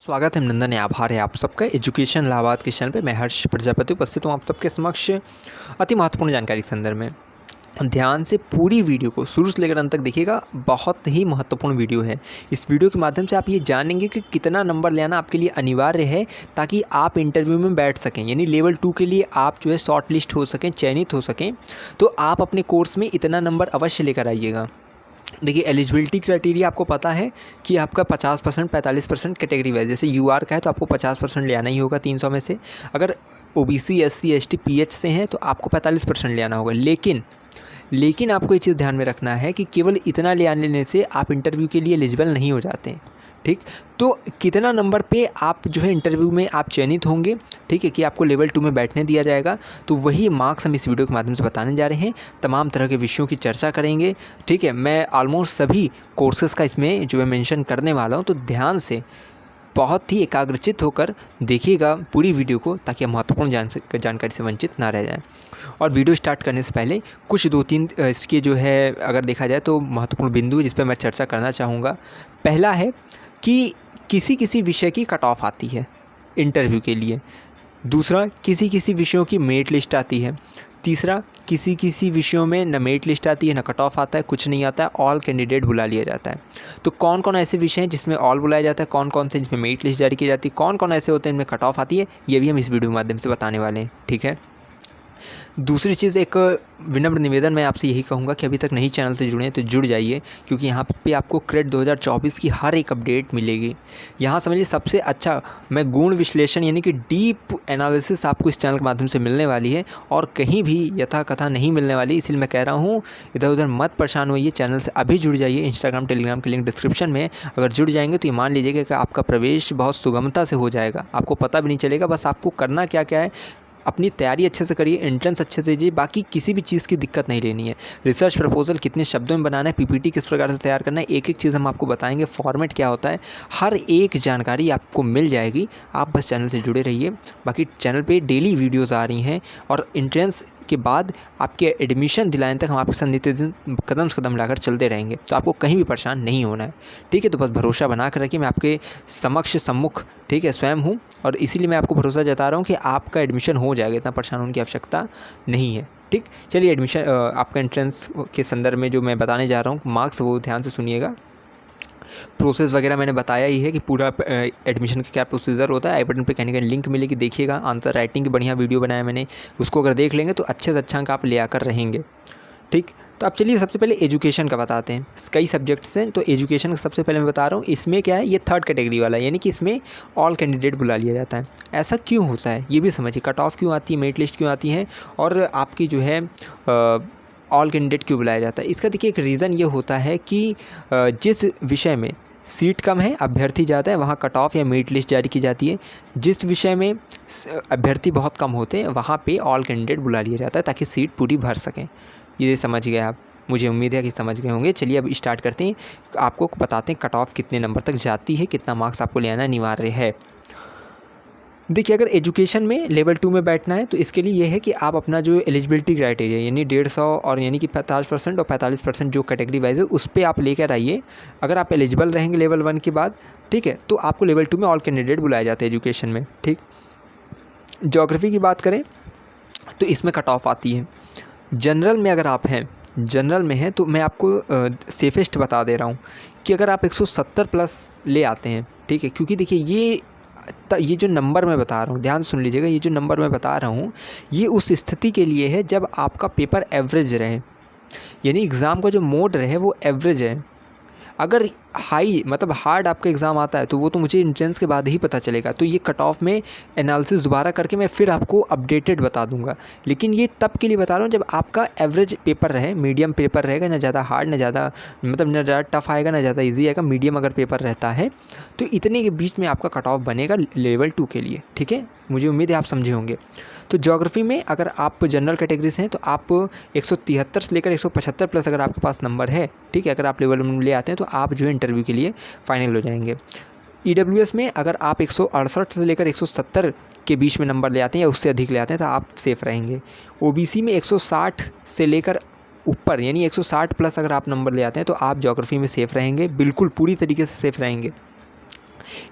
स्वागत है नंदन है, आभार है आप सबका एजुकेशन इलाहाबाद के चैनल पे। मैं हर्ष प्रजापति उपस्थित हूँ आप सबके समक्ष अति महत्वपूर्ण जानकारी के संदर्भ में। ध्यान से पूरी वीडियो को शुरू से लेकर अंत तक देखिएगा, बहुत ही महत्वपूर्ण वीडियो है। इस वीडियो के माध्यम से आप ये जानेंगे कि कितना नंबर ले आना आपके लिए अनिवार्य है ताकि आप इंटरव्यू में बैठ सकें, यानी लेवल 2 के लिए आप जो है शॉर्ट लिस्ट हो सकें, चयनित हो सकें। तो आप अपने कोर्स में इतना नंबर अवश्य लेकर आइएगा। देखिए, एलिजिबिलिटी क्राइटेरिया आपको पता है कि आपका 50% 45% कैटेगरी वाइज, जैसे यूआर का है तो आपको 50% ले आना ही होगा 300 में से। अगर ओबीसी एससी एसटी पीएच से हैं तो आपको 45% ले आना होगा। लेकिन आपको ये चीज़ ध्यान में रखना है कि केवल इतना ले आने से आप इंटरव्यू के लिए एलिजिबल नहीं हो जाते, ठीक। तो कितना नंबर पे आप जो है इंटरव्यू में आप चयनित होंगे, ठीक है, कि आपको लेवल 2 में बैठने दिया जाएगा, तो वही मार्क्स हम इस वीडियो के माध्यम से बताने जा रहे हैं। तमाम तरह के विषयों की चर्चा करेंगे, ठीक है। मैं ऑलमोस्ट सभी कोर्सेज़ का इसमें जो है मेंशन करने वाला हूँ, तो ध्यान से बहुत ही एकाग्रचित होकर देखिएगा पूरी वीडियो को, ताकि आप महत्वपूर्ण जानकारी से वंचित ना रह जाएं। और वीडियो स्टार्ट करने से पहले कुछ 2-3 इसके जो है अगर देखा जाए तो महत्वपूर्ण बिंदु जिस पर मैं चर्चा करना चाहूँगा। पहला है कि किसी विषय की कट ऑफ आती है इंटरव्यू के लिए। दूसरा, किसी विषयों की मेरिट लिस्ट आती है। तीसरा, किसी विषयों में न मेरिट लिस्ट आती है, न कट ऑफ आता है, कुछ नहीं आता है, ऑल कैंडिडेट बुला लिया जाता है। तो कौन कौन ऐसे विषय हैं जिसमें ऑल बुलाया जाता है, कौन कौन से जिसमें मेरिट लिस्ट जारी की जाती है, कौन कौन ऐसे होते हैं इनमें कट ऑफ आती है, ये भी हम इस वीडियो के माध्यम से बताने वाले हैं, ठीक है। दूसरी चीज़, एक विनम्र निवेदन मैं आपसे यही कहूँगा कि अभी तक नहीं चैनल से जुड़े हैं तो जुड़ जाइए, क्योंकि यहाँ पे आपको क्रेड 2024 की हर एक अपडेट मिलेगी। यहाँ समझिए सबसे अच्छा मैं गुण विश्लेषण यानी कि डीप एनालिसिस आपको इस चैनल के माध्यम से मिलने वाली है, और कहीं भी यथा कथा नहीं मिलने वाली। इसलिए मैं कह रहा हूँ इधर उधर मत परेशान होइए, चैनल से अभी जुड़ जाइए। इंस्टाग्राम टेलीग्राम की लिंक डिस्क्रिप्शन में, अगर जुड़ जाएंगे तो ये मान लीजिएगा कि आपका प्रवेश बहुत सुगमता से हो जाएगा, आपको पता भी नहीं चलेगा। बस आपको करना क्या क्या है, अपनी तैयारी अच्छे से करिए, एंट्रेंस अच्छे से दीजिए, बाकी किसी भी चीज़ की दिक्कत नहीं लेनी है। रिसर्च प्रपोजल कितने शब्दों में बनाना है, पीपीटी किस प्रकार से तैयार करना है, एक एक चीज़ हम आपको बताएंगे, फॉर्मेट क्या होता है, हर एक जानकारी आपको मिल जाएगी। आप बस चैनल से जुड़े रहिए। बाकी चैनल पे डेली वीडियोज़ आ रही हैं, और एंट्रेंस के बाद आपके एडमिशन दिलाने तक हम आपके साथ नित्य दिन कदम से कदम लाकर चलते रहेंगे, तो आपको कहीं भी परेशान नहीं होना है, ठीक है। तो बस भरोसा बना कर रखिए, मैं आपके सम्मुख, ठीक है, स्वयं हूँ, और इसीलिए मैं आपको भरोसा जता रहा हूँ कि आपका एडमिशन हो जाएगा, इतना परेशान होने की आवश्यकता नहीं है, ठीक। चलिए, एडमिशन आपका एंट्रेंस के संदर्भ में जो मैं बताने जा रहा हूँ मार्क्स, वो ध्यान से सुनिएगा। प्रोसेस वगैरह मैंने बताया ही है कि पूरा एडमिशन का क्या प्रोसीजर होता है। आई बटन पे कहने का लिंक मिलेगी, देखिएगा। आंसर राइटिंग की बढ़िया वीडियो बनाया मैंने, उसको अगर देख लेंगे तो अच्छे से अच्छा अंक आप ले आकर रहेंगे, ठीक। तो अब चलिए सबसे पहले एजुकेशन का बताते हैं। कई सब्जेक्ट्स हैं, तो एजुकेशन का सबसे पहले मैं बता रहा हूँ। इसमें क्या है, ये थर्ड कैटेगरी वाला है, यानी कि इसमें ऑल कैंडिडेट बुला लिया जाता है। ऐसा क्यों होता है ये भी समझिए, कट ऑफ क्यों आती है, मेरिट लिस्ट क्यों आती है, और आपकी जो है ऑल कैंडिडेट क्यों बुलाया जाता है। इसका देखिए एक रीज़न ये होता है कि जिस विषय में सीट कम है, अभ्यर्थी ज़्यादा है, वहाँ कट ऑफ या मेरिट लिस्ट जारी की जाती है। जिस विषय में अभ्यर्थी बहुत कम होते हैं, वहाँ पे ऑल कैंडिडेट बुला लिया जाता है ताकि सीट पूरी भर सकें। ये समझ गए आप, मुझे उम्मीद है कि समझ गए होंगे। चलिए अब स्टार्ट करते हैं, आपको बताते हैं कट ऑफ कितने नंबर तक जाती है, कितना मार्क्स आपको ले आना अनिवार्य है। देखिए, अगर एजुकेशन में लेवल 2 में बैठना है तो इसके लिए ये है कि आप अपना जो एलिजिबिलिटी क्राइटेरिया यानी 150 और यानी कि 50% और 45% जो कैटेगरी वाइज है उस पर आप लेकर आइए। अगर आप एलिजिबल रहेंगे लेवल 1 के बाद, ठीक है, तो आपको लेवल 2 में ऑल कैंडिडेट बुलाए जाते हैं एजुकेशन में, ठीक। ज्योग्राफी की बात करें तो इसमें कट ऑफ आती है। जनरल में अगर आप हैं, जनरल में हैं, तो मैं आपको सेफेस्ट बता दे रहा हूँ कि अगर आप 170 प्लस ले आते हैं, ठीक है, क्योंकि देखिए ये जो नंबर मैं बता रहा हूँ, ध्यान सुन लीजिएगा, ये जो नंबर मैं बता रहा हूँ ये उस स्थिति के लिए है जब आपका पेपर एवरेज रहे, यानी एग्ज़ाम का जो मोड रहे वो एवरेज है। अगर हाई मतलब हार्ड आपका एग्ज़ाम आता है तो वो तो मुझे एंट्रेंस के बाद ही पता चलेगा, तो ये कट ऑफ में एनालिसिस दोबारा करके मैं फिर आपको अपडेटेड बता दूंगा। लेकिन ये तब के लिए बता रहा हूँ जब आपका एवरेज पेपर रहे, मीडियम पेपर रहेगा, ना ज़्यादा हार्ड ना ज़्यादा मतलब ना ज़्यादा टफ आएगा ना ज़्यादा इजी आएगा, मीडियम अगर पेपर रहता है तो इतने के बीच में आपका कट ऑफ बनेगा लेवल 2 के लिए, ठीक है। मुझे उम्मीद है आप समझे होंगे। तो ज्योग्राफी में अगर आप जनरल कैटेगरी से हैं तो आप 173 से लेकर 175 प्लस अगर आपके पास नंबर है, ठीक है, अगर आप लेवल 1 में ले आते हैं तो आप जो है इंटरव्यू के लिए फाइनल हो जाएंगे। ईडब्ल्यूएस में अगर आप 168 से लेकर 170 के बीच में नंबर ले आते हैं या उससे अधिक ले आते हैं तो आप सेफ़ रहेंगे। ओबीसी में 160 से लेकर ऊपर यानी 160 प्लस अगर आप नंबर ले आते हैं तो आप ज्योग्राफी में सेफ़ रहेंगे, बिल्कुल पूरी तरीके से सेफ़ रहेंगे।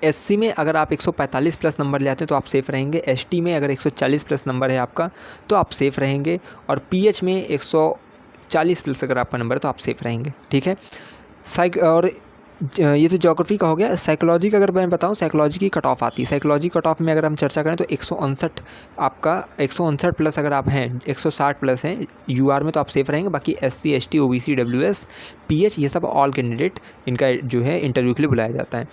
एससी में अगर आप 145 प्लस नंबर ले आते हैं तो आप सेफ़ रहेंगे। एसटी में अगर 140 प्लस नंबर है आपका तो आप सेफ़ रहेंगे। और पीएच में 140 प्लस अगर आपका नंबर है तो आप सेफ़ रहेंगे, ठीक है। और ये तो ज्योग्राफी का हो गया। साइकोलॉजी का अगर मैं बताऊं, साइकोलॉजी की कट ऑफ आती है। साइकोलॉजी कट ऑफ में अगर हम चर्चा करें तो 159 आपका 159 प्लस अगर आप हैं, 160 प्लस हैं यूआर में तो आप सेफ़ रहेंगे। बाकी SC, ST, OBC, WS, pH ये सब ऑल कैंडिडेट इनका जो है इंटरव्यू के लिए बुलाया जाता है।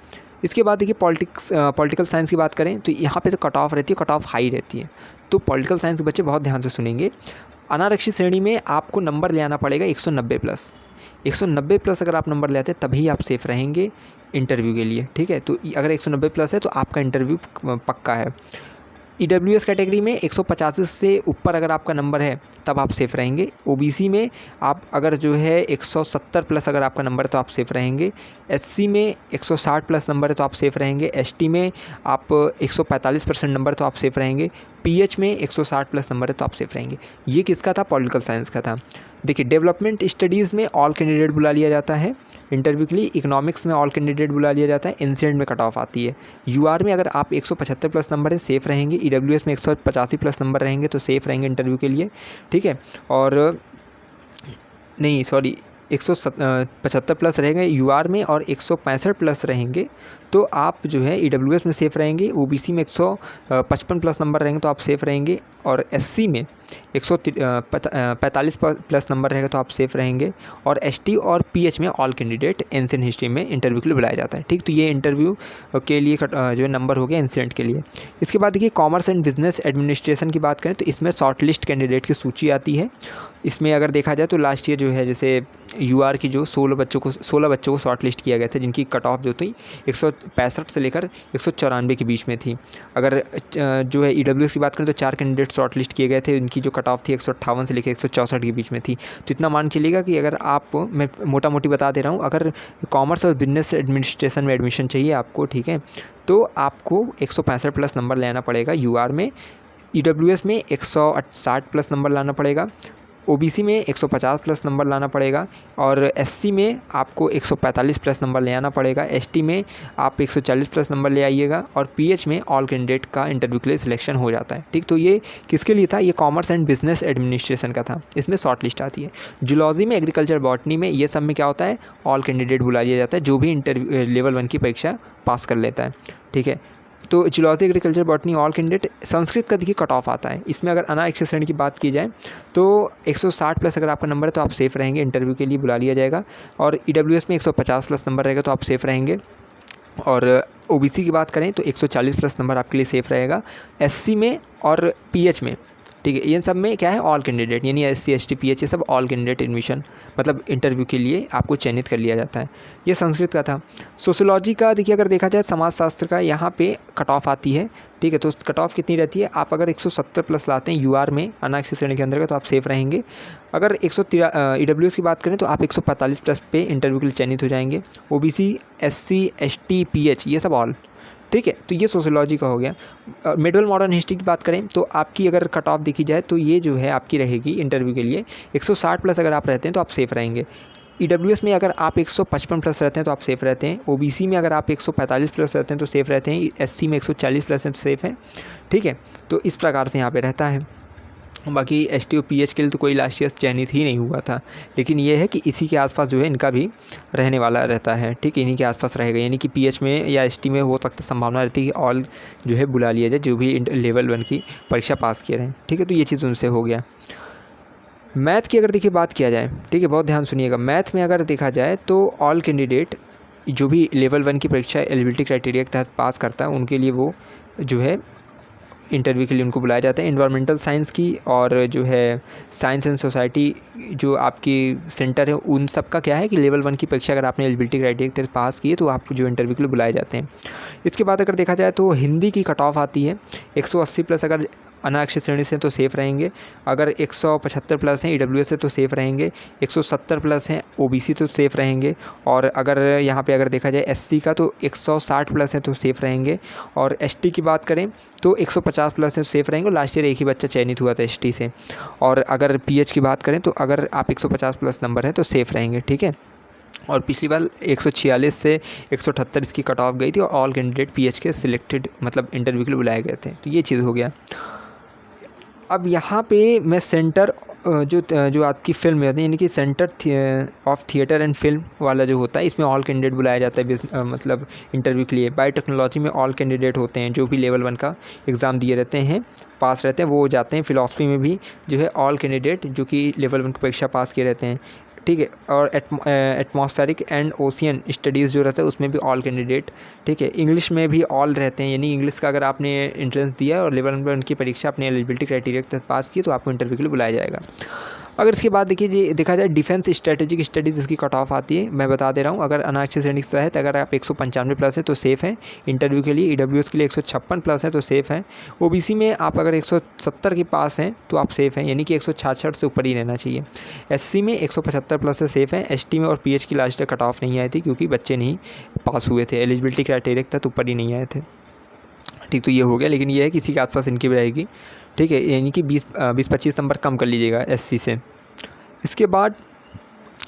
इसके बाद देखिए पॉलिटिकल साइंस की बात करें तो यहाँ पे तो कट ऑफ रहती है, कट ऑफ हाई रहती है। तो पॉलिटिकल साइंस के बच्चे बहुत ध्यान से सुनेंगे। अनारक्षित श्रेणी में आपको नंबर ले आना पड़ेगा 190 प्लस। 190 प्लस अगर आप नंबर ले आते हैं तभी आप सेफ़ रहेंगे इंटरव्यू के लिए, ठीक है। तो अगर 190 प्लस है तो आपका इंटरव्यू पक्का है। ईडब्ल्यूएस कैटेगरी में 185 से ऊपर अगर आपका नंबर है तब आप सेफ़ रहेंगे। ओबीसी में आप अगर जो है 170 प्लस अगर आपका नंबर है तो आप सेफ़ रहेंगे। एससी में 160 प्लस नंबर है तो आप सेफ़ रहेंगे। एसटी में आप 145% नंबर तो आप सेफ़ रहेंगे। पीएच में 160 प्लस नंबर है तो आप सेफ़ रहेंगे। ये किसका था? पॉलिटिकल साइंस का था। देखिए डेवलपमेंट स्टडीज़ में ऑल कैंडिडेट बुला लिया जाता है इंटरव्यू के लिए। इकोनॉमिक्स में ऑल कैंडिडेट बुला लिया जाता है। इंसिडेंट में कट ऑफ आती है। यूआर में अगर आप 175 प्लस नंबर है सेफ़ रहेंगे। ईडब्ल्यूएस में 185 प्लस नंबर रहेंगे तो सेफ़ रहेंगे इंटरव्यू के लिए, ठीक है। और नहीं सॉरी 175 प्लस रहेंगे यूआर में और 165 प्लस रहेंगे तो आप जो है ईडब्ल्यूएस में सेफ़ रहेंगे। ओबीसी में 155 प्लस नंबर रहेंगे तो आप सेफ़ रहेंगे। और एससी में 145 प्लस नंबर रहेगा तो आप सेफ़ रहेंगे। और एसटी और पीएच में ऑल कैंडिडेट एंशिएंट हिस्ट्री में इंटरव्यू के लिए बुलाया जाता है, ठीक। तो ये इंटरव्यू के लिए जो नंबर हो गया एंशिएंट के लिए। इसके बाद देखिए कॉमर्स एंड बिजनेस एडमिनिस्ट्रेशन की बात करें तो इसमें शॉर्ट लिस्ट कैंडिडेट की सूची आती है। इसमें अगर देखा जाए तो लास्ट ईयर जो है जैसे यूआर की जो 16 बच्चों को शॉर्ट लिस्ट किया गया था जिनकी कट ऑफ जो थी 165 से लेकर 194 के बीच में थी। अगर जो है ईडब्ल्यूएस की बात करें तो 4 कैंडिडेट शॉर्ट लिस्ट किए गए थे, उनकी जो कट ऑफ थी 158 से लेकर 164 के बीच में थी। तो इतना मान चलिएगा कि अगर आप, मैं मोटा मोटी बता दे रहा हूँ, अगर कॉमर्स और बिजनेस एडमिनिस्ट्रेशन में एडमिशन चाहिए आपको, ठीक है, तो आपको 165 प्लस नंबर लेना पड़ेगा यूआर में। ईडब्ल्यूएस में 160 प्लस नंबर लाना पड़ेगा। ओबीसी में 150 प्लस नंबर लाना पड़ेगा। और एससी में आपको 145 प्लस नंबर ले आना पड़ेगा। एसटी में आप 140 प्लस नंबर ले आइएगा। और पीएच में ऑल कैंडिडेट का इंटरव्यू के लिए सिलेक्शन हो जाता है, ठीक। तो ये किसके लिए था? ये कॉमर्स एंड बिजनेस एडमिनिस्ट्रेशन का था। इसमें शॉर्ट लिस्ट आती है। जूलॉजी में, एग्रीकल्चर, बॉटनी में, ये सब में क्या होता है? ऑल कैंडिडेट बुला लिया जाता है जो भी इंटरव्यू लेवल 1 की परीक्षा पास कर लेता है, ठीक है। तो zoology, agriculture, botany all candidate. Sanskrit का देखिए कट ऑफ आता है। इसमें अगर अनारक्षित श्रेणी की बात की जाए तो 160 प्लस अगर आपका नंबर है तो आप सेफ़ रहेंगे, इंटरव्यू के लिए बुला लिया जाएगा। और ईडब्ल्यूएस में 150 प्लस नंबर रहेगा तो आप सेफ़ रहेंगे। और ओबीसी की बात करें तो 140 प्लस नंबर आपके लिए सेफ़ रहेगा। एससी में और पीएच में, ठीक है, इन सब में क्या है? ऑल कैंडिडेट, यानी एससी, एसटी, पीएच ये सब ऑल कैंडिडेट एडमिशन मतलब इंटरव्यू के लिए आपको चयनित कर लिया जाता है। ये संस्कृत का था। सोशियोलॉजी का देखिए अगर देखा जाए, समाजशास्त्र का, यहाँ पे कट ऑफ आती है, ठीक है। तो कट ऑफ कितनी रहती है? आप अगर 170 प्लस लाते हैं यूआर में अनारक्षित श्रेणी के अंदर का तो आप सेफ़ रहेंगे। अगर ईडब्ल्यूएस की बात करें तो आप 145 प्लस पे इंटरव्यू के लिए चयनित हो जाएंगे। ओबीसी, एससी, एसटी, पीएच ये सब ऑल, ठीक है। तो ये सोशियोलॉजी का हो गया। मिडिल मॉडर्न हिस्ट्री की बात करें तो आपकी अगर कट ऑफ देखी जाए तो ये जो है आपकी रहेगी इंटरव्यू के लिए 160 प्लस अगर आप रहते हैं तो आप सेफ़ रहेंगे। ईडब्ल्यूएस में अगर आप 155 प्लस रहते हैं तो आप सेफ़ रहते हैं। ओबीसी में अगर आप 145 प्लस रहते हैं तो सेफ़ रहते हैं। एससी में 140 प्लस हैं तो सेफ़ हैं, ठीक है। तो इस प्रकार से यहाँ पे रहता है। बाकी एसटी और पीएच के लिए तो कोई लास्ट ईयर चयनित ही नहीं हुआ था, लेकिन ये है कि इसी के आसपास जो है इनका भी रहने वाला रहता है, ठीक है। इन्हीं के आसपास रहेगा, यानी कि पीएच में या एसटी में हो सकता संभावना रहती है कि ऑल जो है बुला लिया जाए जो भी लेवल 1 की परीक्षा पास किए रहें, ठीक है। तो ये चीज़ उनसे हो गया। मैथ की अगर देखिए बात किया जाए, ठीक है, बहुत ध्यान सुनिएगा। मैथ में अगर देखा जाए तो ऑल कैंडिडेट जो भी लेवल 1 की परीक्षा एलिजिबिलिटी क्राइटेरिया के तहत पास करता है उनके लिए वो जो है इंटरव्यू के लिए उनको बुलाया जाता है। इन्वायरमेंटल साइंस की और जो है साइंस एंड सोसाइटी जो आपकी सेंटर है उन सब का क्या है कि लेवल 1 की परीक्षा अगर आपने एलिजिबिलिटी क्राइटेरिया के तहत पास की है तो आप जो इंटरव्यू के लिए बुलाए जाते हैं। इसके बाद अगर देखा जाए तो हिंदी की कट ऑफ आती है 180 प्लस अगर अनारक्षित श्रेणी से तो सेफ़ रहेंगे। अगर 175 प्लस हैं ईडब्ल्यूएस से तो सेफ़ रहेंगे। 170 प्लस हैं ओबीसी तो सेफ़ रहेंगे। और अगर यहाँ पे अगर देखा जाए एससी का तो 160 प्लस है तो सेफ़ रहेंगे। और एसटी की बात करें तो 150 प्लस है तो सेफ़ रहेंगे। लास्ट ईयर एक ही बच्चा चयनित हुआ था एसटी से। और अगर पीएच की बात करें तो अगर आप 150 प्लस नंबर है तो सेफ़ रहेंगे, ठीक है। और पिछली बार 146 से 178 इसकी कट ऑफ गई थी और ऑल कैंडिडेट पीएच के सिलेक्टेड मतलब इंटरव्यू के लिए बुलाए गए थे। तो ये चीज़ हो गया। अब यहाँ पे मैं सेंटर जो आपकी फिल्म है यानी कि centre of theatre and film वाला जो होता है, इसमें ऑल कैंडिडेट बुलाया जाता है मतलब इंटरव्यू के लिए। बायोटेक्नोलॉजी में ऑल कैंडिडेट होते हैं जो भी लेवल 1 का एग्ज़ाम दिए रहते हैं, पास रहते हैं, वो जाते हैं। फिलॉसफी में भी जो है ऑल कैंडिडेट जो कि लेवल 1 की परीक्षा पास किए रहते हैं, ठीक है। और एटमॉस्फेरिक एंड ओशियन स्टडीज़ जो रहता है उसमें भी ऑल कैंडिडेट, ठीक है। इंग्लिश में भी ऑल रहते हैं, यानी इंग्लिश का अगर आपने एंट्रेंस दिया और लेवल 1 की परीक्षा अपने एलिजिबिलिटी क्राइटेरिया के तहत पास की तो आपको इंटरव्यू के लिए बुलाया जाएगा। अगर इसके बाद देखा जाए डिफेंस स्ट्रेटेजिक स्टडीज़ इसकी कट ऑफ आती है, मैं बता दे रहा हूँ। अगर अनारक्षित श्रेणी के तहत अगर आप 195 प्लस है तो सेफ़ है इंटरव्यू के लिए। ईडब्ल्यूएस के लिए 156 प्लस है तो सेफ़ है। ओबीसी में आप अगर 170 के पास हैं तो आप सेफ़ हैं, यानी कि 166 से ऊपर ही रहना चाहिए। एससी में 175 प्लस से सेफ़ है। एसटी में और पीएच की लास्ट कट ऑफ नहीं आई थी क्योंकि बच्चे नहीं पास हुए थे, एलिजिबिलिटी क्राइटेरिया के तहत ऊपर ही नहीं आए थे, ठीक। तो ये हो गया, लेकिन ये है कि इसी के आसपास इनकी भी रहेगी, ठीक है। यानी कि 20-25 नंबर कम कर लीजिएगा एससी से। इसके बाद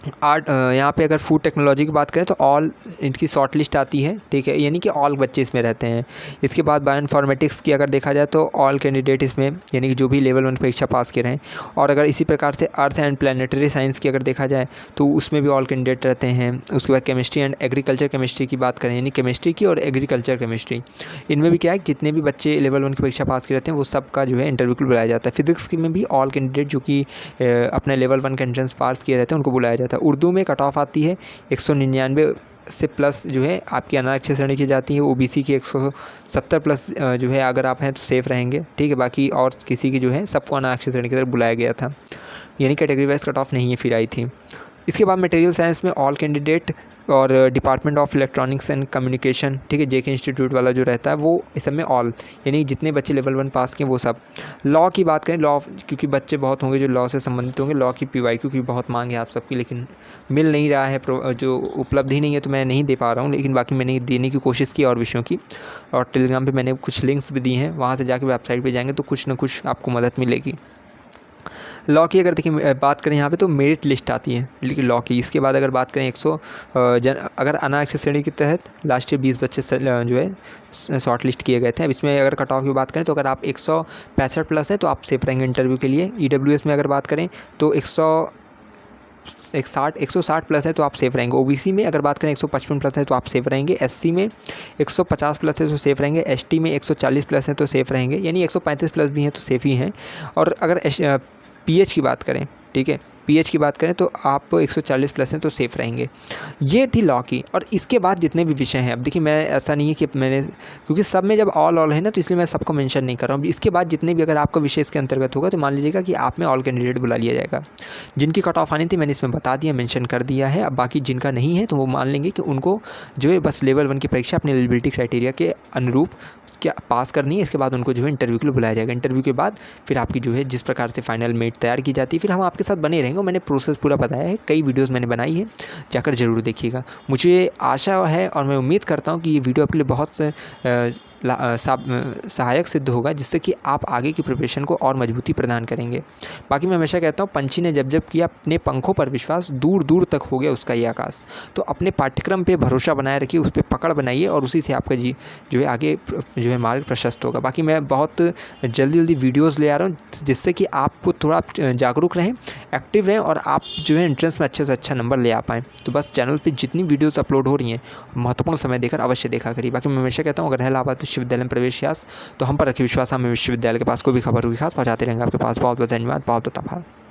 यहाँ पे अगर फूड टेक्नोलॉजी की बात करें तो ऑल इनकी शॉर्ट लिस्ट आती है, ठीक है, यानी कि ऑल बच्चे इसमें रहते हैं। इसके बाद बायोइन्फॉर्मेटिक्स की अगर देखा जाए तो ऑल कैंडिडेट इसमें, यानी कि जो भी लेवल 1 परीक्षा पास किए रहें। और अगर इसी प्रकार से अर्थ एंड प्लानिटरी साइंस की अगर देखा जाए तो उसमें भी ऑल कैंडिडेट रहते हैं। उसके बाद केमिस्ट्री एंड एग्रीकल्चर केमिस्ट्री की बात करें, यानी केमिस्ट्री की और एग्रीकल्चर केमिस्ट्री, इनमें भी क्या है जितने भी बच्चे लेवल 1 की परीक्षा पास किए रहते हैं वो सबका जो है इंटरव्यू के लिए बुलाया जाता है। फिजिक्स में भी ऑल कैंडिडेट जो कि अपने लेवल 1 का एंट्रेंस पास किए रहते हैं उनको बुलाया जाता है। उर्दू में कट ऑफ आती है 199 से प्लस जो है आपकी अनारक्षित श्रेणी की जाती है। ओबीसी की 170 प्लस जो है अगर आप हैं तो सेफ़ रहेंगे, ठीक है। बाकी और किसी की जो है सबको अनारक्षित श्रेणी की तरफ बुलाया गया था, यानी कैटेगरी वाइज कट ऑफ नहीं है फिर आई थी। इसके बाद मटेरियल साइंस में ऑल कैंडिडेट और department of electronics and communication, ठीक है, जेके इंस्टीट्यूट वाला जो रहता है वो इस सब में ऑल, यानी जितने बच्चे लेवल 1 पास किए वो सब। लॉ की बात करें, लॉ क्योंकि बच्चे बहुत होंगे जो लॉ से संबंधित होंगे, लॉ की पीवाईक्यू की बहुत मांग है आप सबकी, लेकिन मिल नहीं रहा है, जो उपलब्धि नहीं है तो मैं नहीं दे पा रहा हूँ। लेकिन बाकी मैंने देने की कोशिश की और विषयों की, और टेलीग्राम पर मैंने कुछ लिंक्स भी दिए हैं, वहाँ से जाकर वेबसाइट पर जाएंगे तो कुछ ना कुछ आपको मदद मिलेगी। लॉ की अगर देखिए बात करें यहाँ पे तो मेरिट लिस्ट आती है लेकिन लॉ की। इसके बाद अगर बात करें अगर अनारक्षित श्रेणी के तहत लास्ट ईयर 20 बच्चे जो है शॉर्ट लिस्ट किए गए थे। अब इसमें अगर कट ऑफ की बात करें तो अगर आप 165 प्लस है तो आप सेफ रहेंगे इंटरव्यू के लिए। ईडब्ल्यूएस में अगर बात करें तो 160 प्लस है तो आप सेफ रहेंगे। ओबीसी में अगर बात करें 155 प्लस है तो आप सेफ रहेंगे। एससी में 150 प्लस है तो सेफ रहेंगे। एसटी में 140 प्लस है तो सेफ रहेंगे, यानी 135 प्लस भी हैं तो सेफ ही हैं। और अगर पीएच की बात करें, ठीक है, पीएच की बात करें तो आप 140 प्लस हैं तो सेफ़ रहेंगे। ये थी लॉ की। और इसके बाद जितने भी विषय हैं, अब देखिए मैं ऐसा नहीं है कि मैंने, क्योंकि सब में जब ऑल है ना तो इसलिए मैं सबको मेंशन नहीं कर रहा हूँ। इसके बाद जितने भी अगर आपका विषय इसके अंतर्गत होगा तो मान लीजिएगा कि आप में ऑल कैंडिडेट बुला लिया जाएगा। जिनकी कट ऑफ आनी थी मैंने इसमें बता दिया, मेंशन कर दिया है। अब बाकी जिनका नहीं है तो वो मान लेंगे कि उनको जो है बस लेवल 1 की परीक्षा अपने एलिजिबिलिटी क्राइटेरिया के अनुरूप क्या पास करनी है। इसके बाद उनको जो है इंटरव्यू के लिए बुलाया जाएगा। इंटरव्यू के बाद फिर आपकी जो है जिस प्रकार से फाइनल मेट तैयार की जाती है फिर हम आपके साथ बने रहेंगे। मैंने प्रोसेस पूरा बताया है, कई वीडियोस मैंने बनाई है, जाकर ज़रूर देखिएगा। मुझे आशा है और मैं उम्मीद करता हूँ कि ये वीडियो आपके लिए बहुत सहायक सिद्ध होगा, जिससे कि आप आगे की प्रिपरेशन को और मजबूती प्रदान करेंगे। बाकी मैं हमेशा कहता हूँ पंछी ने जब जब किया अपने पंखों पर विश्वास, दूर दूर तक हो गया उसका ये आकाश। तो अपने पाठ्यक्रम पे भरोसा बनाए रखिए, उस पर पकड़ बनाइए और उसी से आपका जो है आगे जो है मार्ग प्रशस्त होगा। बाकी मैं बहुत जल्दी वीडियोज़ ले आ रहा हूँ जिससे कि आपको थोड़ा जागरूक रहें, एक्टिव रहें और आप जो है एंट्रेंस में अच्छे से अच्छा नंबर ले आ पाएँ। तो बस चैनल पर जितनी वीडियोज़ अपलोड हो रही हैं महत्वपूर्ण समय देकर अवश्य देखा करिए। बाकी मैं हमेशा कहता हूँ अगर है इलाहाबाद विश्वविद्यालय में प्रवेश यास तो हम पर रखिए विश्वास, हमें विश्वविद्यालय के पास कोई भी खबर हुई खास पहुँचाते रहेंगे आपके पास। बहुत बहुत धन्यवाद, बहुत बहुत आभार।